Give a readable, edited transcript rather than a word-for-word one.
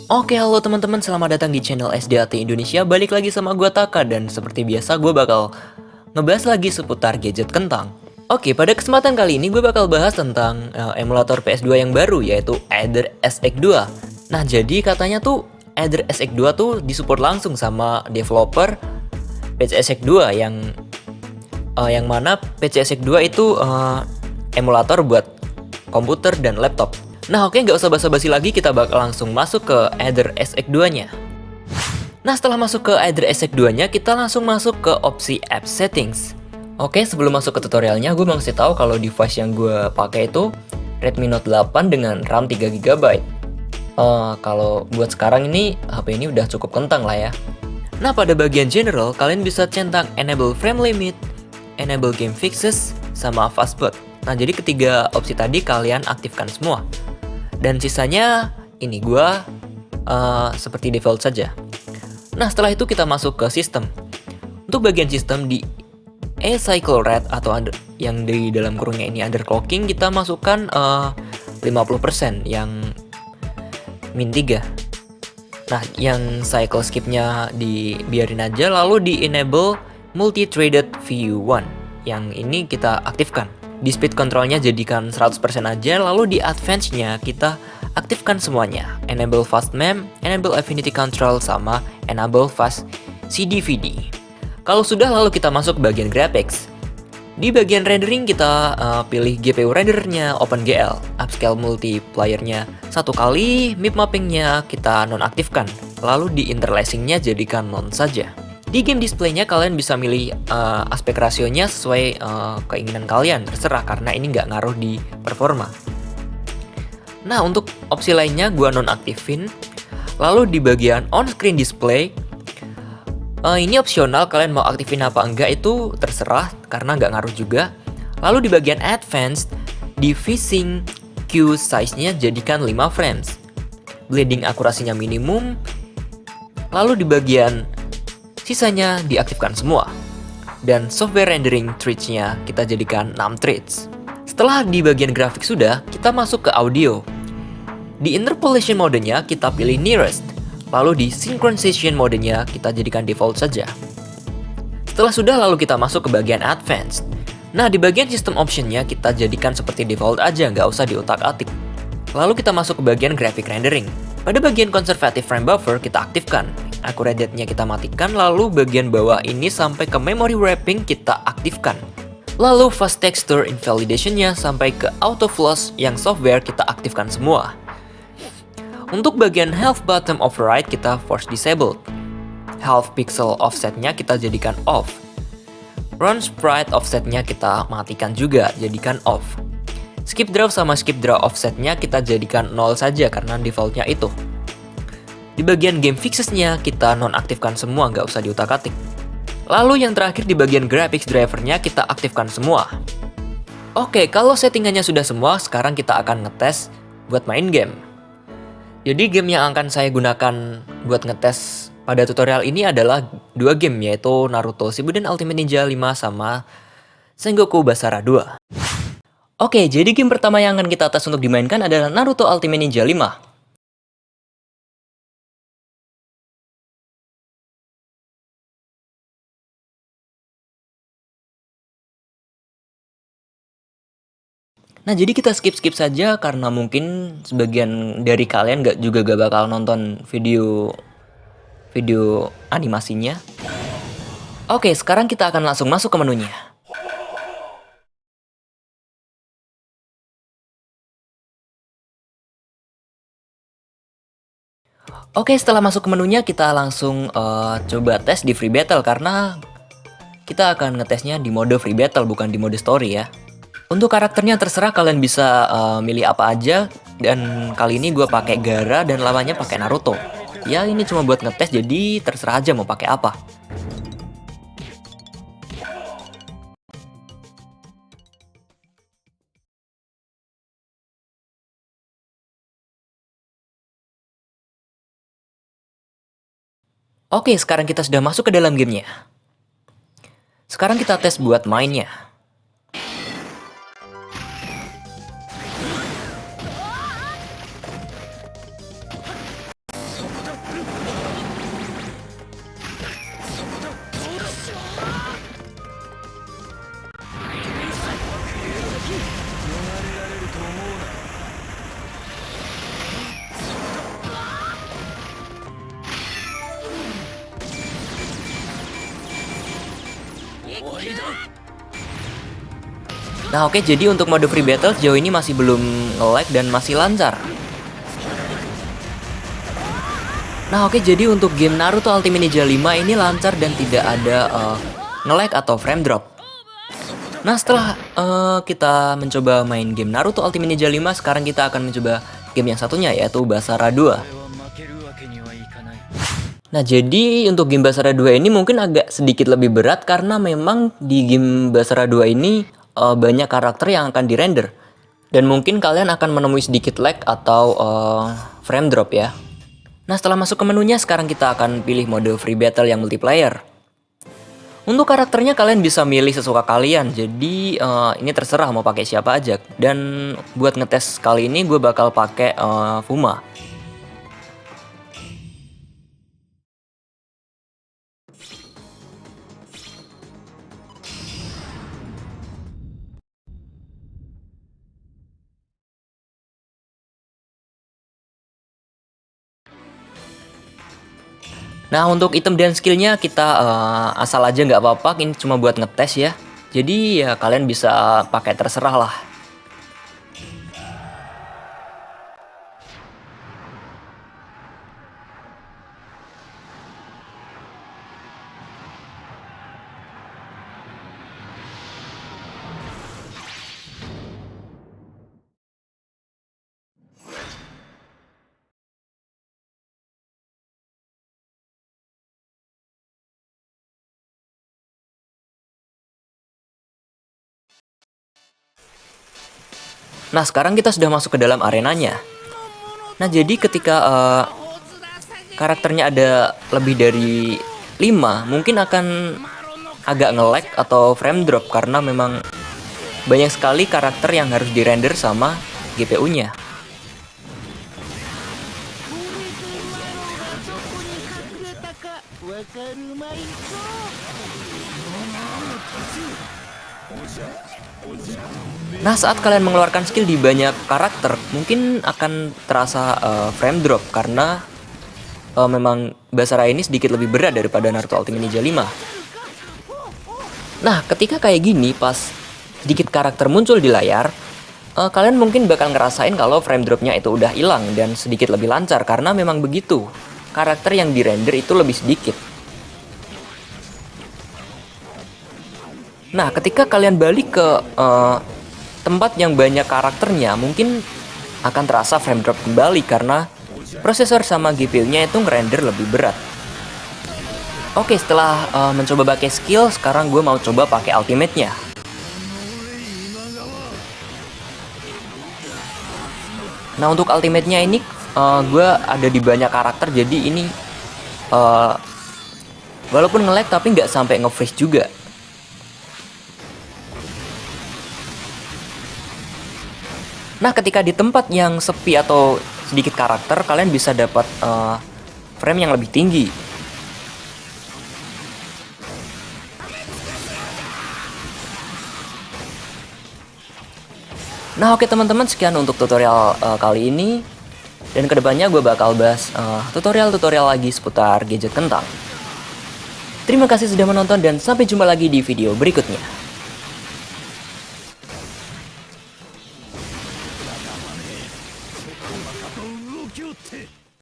Oke, halo teman-teman, selamat datang di channel SDAT Indonesia. Balik lagi sama gue Taka, dan seperti biasa gue bakal ngebahas lagi seputar gadget kentang. Oke, pada kesempatan kali ini gue bakal bahas tentang emulator PS2 yang baru, yaitu Aether SX2. Nah, jadi katanya tuh Aether SX2 tuh disupport langsung sama developer PC SX2 yang mana PC SX2 itu emulator buat komputer dan laptop. Nah oke, nggak usah basa-basi lagi, kita bakal langsung masuk ke Aether SX2-nya. Nah setelah masuk ke Aether SX2-nya, kita langsung masuk ke opsi App Settings. Oke, sebelum masuk ke tutorialnya, gue mau kasih tahu kalau device yang gue pakai itu Redmi Note 8 dengan RAM 3GB. Kalau buat sekarang ini, HP ini udah cukup kentang lah ya. Nah pada bagian General, kalian bisa centang Enable Frame Limit, Enable Game Fixes, sama Fastboot. Nah jadi ketiga opsi tadi kalian aktifkan semua. Dan sisanya ini gua seperti default saja. Nah setelah itu kita masuk ke sistem. Untuk bagian sistem di cycle rate atau yang di dalam kurungnya ini underclocking, kita masukkan 50% yang min 3. Nah yang cycle skipnya dibiarin aja, lalu di enable multi-threaded VU1. Yang ini kita aktifkan. Di speed controlnya jadikan 100% aja, lalu di advance-nya kita aktifkan semuanya. Enable fast mem, enable affinity control, sama enable fast CD/VD. Kalau sudah, lalu kita masuk ke bagian graphics. Di bagian rendering kita pilih GPU rendernya OpenGL, upscale multiplier-nya 1 kali, mip mapping-nya kita nonaktifkan, lalu di interlacing-nya jadikan non saja. Di game display-nya kalian bisa milih aspek rasionya sesuai keinginan kalian, terserah karena ini nggak ngaruh di performa. Nah untuk opsi lainnya gua nonaktifin. Lalu di bagian on-screen display, ini opsional, kalian mau aktifin apa enggak itu terserah karena nggak ngaruh juga. Lalu di bagian advanced, di VSync queue size-nya jadikan 5 frames. Bleeding akurasinya minimum. Lalu di bagian sisanya diaktifkan semua. Dan software rendering threads-nya kita jadikan 6 threads. Setelah di bagian grafik sudah, kita masuk ke audio. Di interpolation modenya kita pilih nearest. Lalu di synchronization modenya kita jadikan default saja. Setelah sudah, lalu kita masuk ke bagian advanced. Nah di bagian system option-nya kita jadikan seperti default aja, nggak usah diutak-atik. Lalu kita masuk ke bagian graphic rendering. Pada bagian conservative frame buffer kita aktifkan. Accurate date-nya kita matikan, lalu bagian bawah ini sampai ke memory wrapping kita aktifkan. Lalu fast texture invalidation-nya sampai ke auto flush yang software kita aktifkan semua. Untuk bagian half bottom override kita force disabled. Half pixel offset-nya kita jadikan off. Run sprite offset-nya kita matikan juga, jadikan off. Skip draw sama skip draw offset-nya kita jadikan 0 saja karena default-nya itu. Di bagian game fixes-nya kita nonaktifkan semua, nggak usah diutak-atik. Lalu yang terakhir di bagian graphics driver-nya kita aktifkan semua. Oke, kalau settingannya sudah semua, sekarang kita akan ngetes buat main game. Jadi game yang akan saya gunakan buat ngetes pada tutorial ini adalah 2 game, yaitu Naruto Shippuden Ultimate Ninja 5 sama Sengoku Basara 2. Oke, jadi game pertama yang akan kita tes untuk dimainkan adalah Naruto Ultimate Ninja 5. Nah jadi kita skip saja karena mungkin sebagian dari kalian juga gak bakal nonton video animasinya. Oke, sekarang kita akan langsung masuk ke menunya. Oke, setelah masuk ke menunya kita langsung coba tes di free battle karena kita akan ngetesnya di mode free battle bukan di mode story ya. Untuk karakternya terserah, kalian bisa milih apa aja, dan kali ini gue pakai Gaara dan lawannya pakai Naruto. Ya ini cuma buat ngetes, jadi terserah aja mau pakai apa. Oke, sekarang kita sudah masuk ke dalam gamenya. Sekarang kita tes buat mainnya. Nah oke, jadi untuk mode free battle sejauh ini masih belum nge-lag dan masih lancar. Nah oke, jadi untuk game Naruto Ultimate Ninja 5 ini lancar dan tidak ada nge-lag atau frame drop. Nah setelah kita mencoba main game Naruto Ultimate Ninja 5, sekarang kita akan mencoba game yang satunya, yaitu Basara 2. Nah jadi untuk game Basara 2 ini mungkin agak sedikit lebih berat karena memang di game Basara 2 ini banyak karakter yang akan dirender. Dan mungkin kalian akan menemui sedikit lag atau frame drop ya. Nah setelah masuk ke menunya, sekarang kita akan pilih mode free battle yang multiplayer. Untuk karakternya kalian bisa milih sesuka kalian, jadi ini terserah mau pakai siapa aja. Dan buat ngetes kali ini gue bakal pakai Fuma. Nah untuk item dan skillnya kita asal aja nggak apa-apa, ini cuma buat ngetes ya. Jadi ya kalian bisa pakai terserah lah. Nah sekarang kita sudah masuk ke dalam arenanya. Nah jadi ketika karakternya ada lebih dari 5, mungkin akan agak nge-lag atau frame drop karena memang banyak sekali karakter yang harus dirender sama GPU-nya. Nah saat kalian mengeluarkan skill di banyak karakter, mungkin akan terasa frame drop karena memang Basara ini sedikit lebih berat daripada Naruto Ultimate Ninja 5. Nah ketika kayak gini, pas sedikit karakter muncul di layar, kalian mungkin bakal ngerasain kalau frame dropnya itu udah hilang dan sedikit lebih lancar karena memang begitu. Karakter yang dirender itu lebih sedikit. Nah ketika kalian balik ke tempat yang banyak karakternya, mungkin akan terasa frame drop kembali karena prosesor sama GPU-nya itu ngerender lebih berat. Oke, setelah mencoba pakai skill, sekarang gue mau coba pakai ultimate-nya. Nah untuk ultimate-nya ini gue ada di banyak karakter, jadi ini walaupun nge-lag tapi nggak sampai nge-freeze juga. Nah ketika di tempat yang sepi atau sedikit karakter, kalian bisa dapat frame yang lebih tinggi. Nah oke teman-teman, sekian untuk tutorial kali ini. Dan kedepannya gue bakal bahas tutorial-tutorial lagi seputar gadget kentang. Terima kasih sudah menonton dan sampai jumpa lagi di video berikutnya.